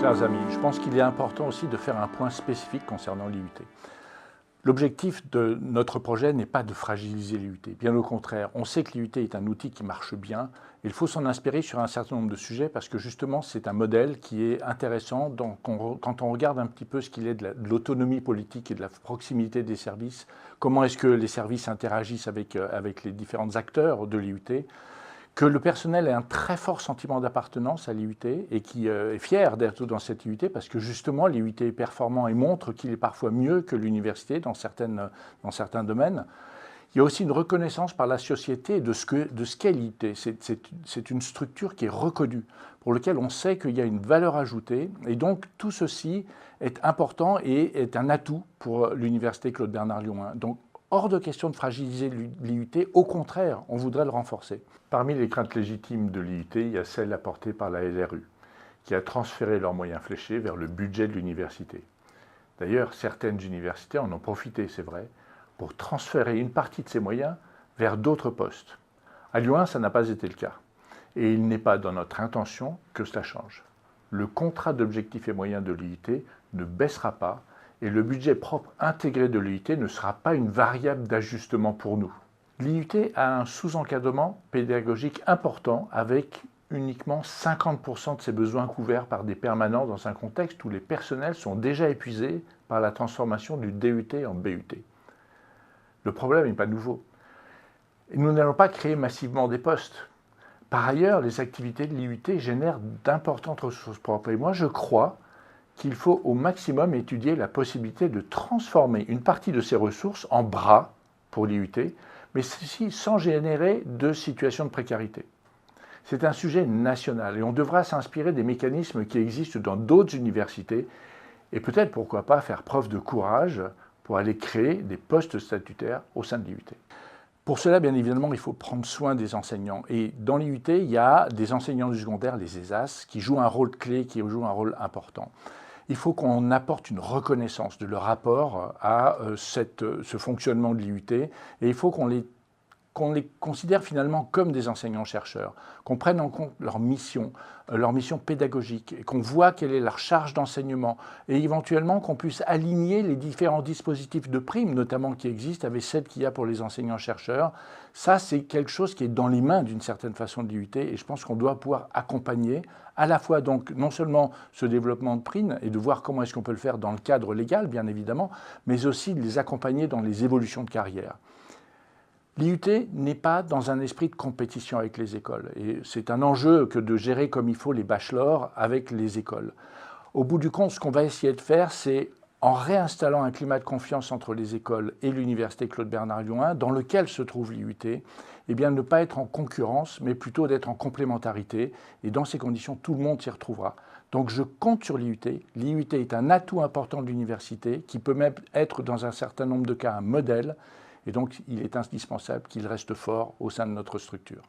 Chers amis, je pense qu'il est important aussi de faire un point spécifique concernant l'IUT. L'objectif de notre projet n'est pas de fragiliser l'IUT, bien au contraire. On sait que l'IUT est un outil qui marche bien, et il faut s'en inspirer sur un certain nombre de sujets parce que justement c'est un modèle qui est intéressant quand on regarde un petit peu ce qu'il est de l'autonomie politique et de la proximité des services, comment est-ce que les services interagissent avec les différents acteurs de l'IUT, que le personnel ait un très fort sentiment d'appartenance à l'IUT et qui est fier d'être dans cette IUT parce que justement l'IUT est performant et montre qu'il est parfois mieux que l'université dans certains domaines. Il y a aussi une reconnaissance par la société de ce qu'est l'IUT. C'est une structure qui est reconnue, pour laquelle on sait qu'il y a une valeur ajoutée. Et donc tout ceci est important et est un atout pour l'université Claude Bernard Lyon 1. Donc, hors de question de fragiliser l'IUT, au contraire, on voudrait le renforcer. Parmi les craintes légitimes de l'IUT, il y a celle apportée par la LRU, qui a transféré leurs moyens fléchés vers le budget de l'université. D'ailleurs, certaines universités en ont profité, c'est vrai, pour transférer une partie de ces moyens vers d'autres postes. À Lyon 1, ça n'a pas été le cas. Et il n'est pas dans notre intention que cela change. Le contrat d'objectifs et moyens de l'IUT ne baissera pas, et le budget propre intégré de l'IUT ne sera pas une variable d'ajustement pour nous. L'IUT a un sous-encadrement pédagogique important avec uniquement 50% de ses besoins couverts par des permanents dans un contexte où les personnels sont déjà épuisés par la transformation du DUT en BUT. Le problème n'est pas nouveau. Et nous n'allons pas créer massivement des postes. Par ailleurs, les activités de l'IUT génèrent d'importantes ressources propres. Et moi, je crois qu'il faut au maximum étudier la possibilité de transformer une partie de ces ressources en bras pour l'IUT, mais ceci sans générer de situation de précarité. C'est un sujet national et on devra s'inspirer des mécanismes qui existent dans d'autres universités et peut-être, pourquoi pas, faire preuve de courage pour aller créer des postes statutaires au sein de l'IUT. Pour cela, bien évidemment, il faut prendre soin des enseignants. Et dans l'IUT, il y a des enseignants du secondaire, les ESAS, qui jouent un rôle clé, qui jouent un rôle important. Il faut qu'on apporte une reconnaissance de leur rapport à ce fonctionnement de l'IUT et il faut qu'on les considère finalement comme des enseignants-chercheurs, qu'on prenne en compte leur mission pédagogique, et qu'on voit quelle est leur charge d'enseignement, et éventuellement qu'on puisse aligner les différents dispositifs de primes, notamment qui existent, avec celles qu'il y a pour les enseignants-chercheurs. Ça, c'est quelque chose qui est dans les mains d'une certaine façon de l'IUT, et je pense qu'on doit pouvoir accompagner à la fois donc non seulement ce développement de primes, et de voir comment est-ce qu'on peut le faire dans le cadre légal, bien évidemment, mais aussi de les accompagner dans les évolutions de carrière. L'IUT n'est pas dans un esprit de compétition avec les écoles. Et c'est un enjeu que de gérer comme il faut les bachelors avec les écoles. Au bout du compte, ce qu'on va essayer de faire, c'est en réinstallant un climat de confiance entre les écoles et l'université Claude Bernard Lyon 1, dans lequel se trouve l'IUT, eh bien ne pas être en concurrence, mais plutôt d'être en complémentarité. Et dans ces conditions, tout le monde s'y retrouvera. Donc je compte sur l'IUT. L'IUT est un atout important de l'université qui peut même être dans un certain nombre de cas un modèle. Et donc, il est indispensable qu'il reste fort au sein de notre structure.